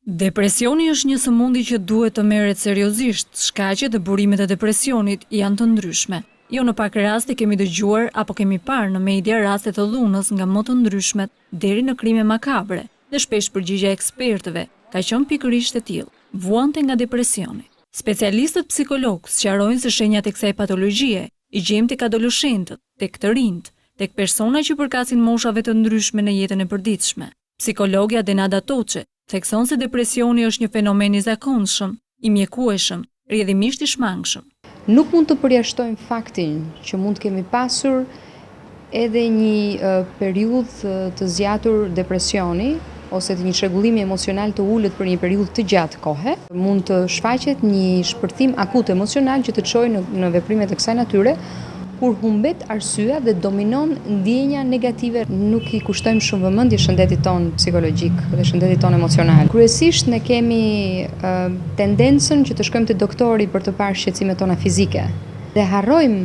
Depresioni është një sëmundje që duhet të merret seriozisht. Shkaqet e burimet e depresionit janë të ndryshme. Jo në pak raste kemi dëgjuar apo kemi parë në media raste të dhunës nga më të ndryshmet deri në krime makabre, dhe shpesh përgjigjja e ekspertëve ka qenë pikërisht e tillë, vuante nga depresioni. Specialistët psikologë sqarojnë se shenjat e kësaj patologjie i gjejmë tek adoleshentët, tek të rinjt, tek persona që përkasin moshave të ndryshme në jetën e përditshme. Psikologja Denada Toçe thekson se depresioni është një fenomen i zakonshëm, i mjekueshëm, rrjedhimisht i shmangshëm. Nuk mund të përjashtojmë faktin që mund të kemi pasur edhe një periudhë të zgjatur depresioni ose të një çrregullimi emocional të ulët për një periudhë të gjatë kohe. Mund të shfaqet një shpërthim akut emocional që të çojë në veprime të kësaj natyre, kur humbet arsyeja dhe dominon ndjenja negative. Nuk i kushtojmë shumë vëmendje shëndetit tonë psikologjik dhe shëndetit tonë emocional. Kryesisht ne kemi tendencën që të shkojmë te doktori për të parë shqetësimet tona fizike dhe harrojmë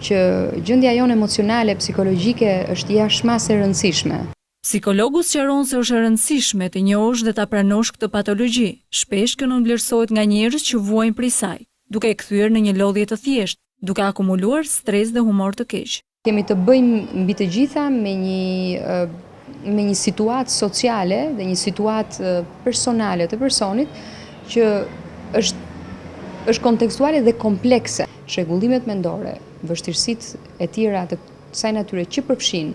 që gjendja jonë emocionale psikologjike është jashtëmas e rëndësishme. Psikologu sqaron se është e rëndësishme të njohësh dhe ta pranosh këtë patologji. Shpesh kjo nënvlerësohet nga njerëz që vuajnë prej saj, duke e kthyer në një lodhje të thjeshtë, duke akumuluar stres dhe humor të keq. Kemi të bëjmë mbi të gjitha me një situatë sociale dhe një situatë personale të personit që është kontekstuale dhe komplekse. Çrregullimet mendore, vështirësitë e tjera të kësaj natyre që përfshin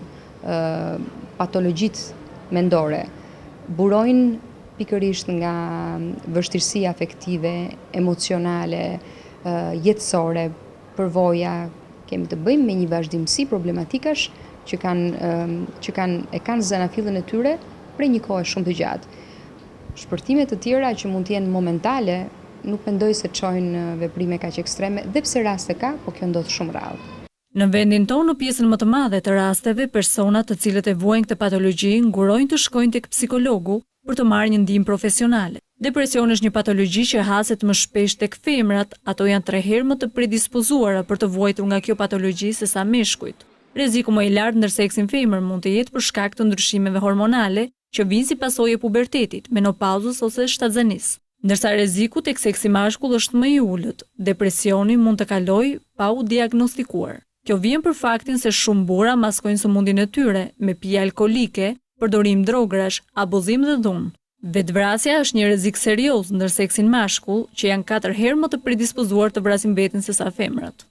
patologjitë mendore, burojnë pikërisht nga vështirësi afektive, emocionale, jetësore, përvoja. Kemi të bëjmë me një vazhdimsi problematikash që kanë zanafillën e tyre prej një kohe shumë të gjatë. Shpërthime të tjera që mund të jenë momentale, nuk mendoj se çojnë veprime kaq ekstreme, dhe pse raste ka, po kjo ndodh shumë rrallë. Në vendin tonë, në pjesën më të madhe të rasteve, personat të cilët e vuajnë këtë patologji ngurojnë të shkojnë tek psikologu për të marrë një ndihmë profesionale. Depresioni është një patologji që haset më shpesh tek femrat, ato janë 3 herë më të predispozuara për të vuajtur nga kjo patologji se sa meshkujt. Rreziku më i lartë ndër seksin femër mund të jetë për shkak të ndryshimeve hormonale që vijnë si pasojë e pubertetit, menopauzës ose shtatzanisë. Ndërsa rreziku tek seksi mashkull është më i ulët, depresioni mund të kalojë pa u diagnostikuar. Kjo vjen për faktin se shumë burra maskojnë sëmundjen e tyre me pije alkolike, përdorim drogrash, abuzim dhe dhunë. Vetvrasja është një rrezik serioz ndër seksin mashkull, që janë 4 herë më të predispozuar të vrasin veten se sa femrat.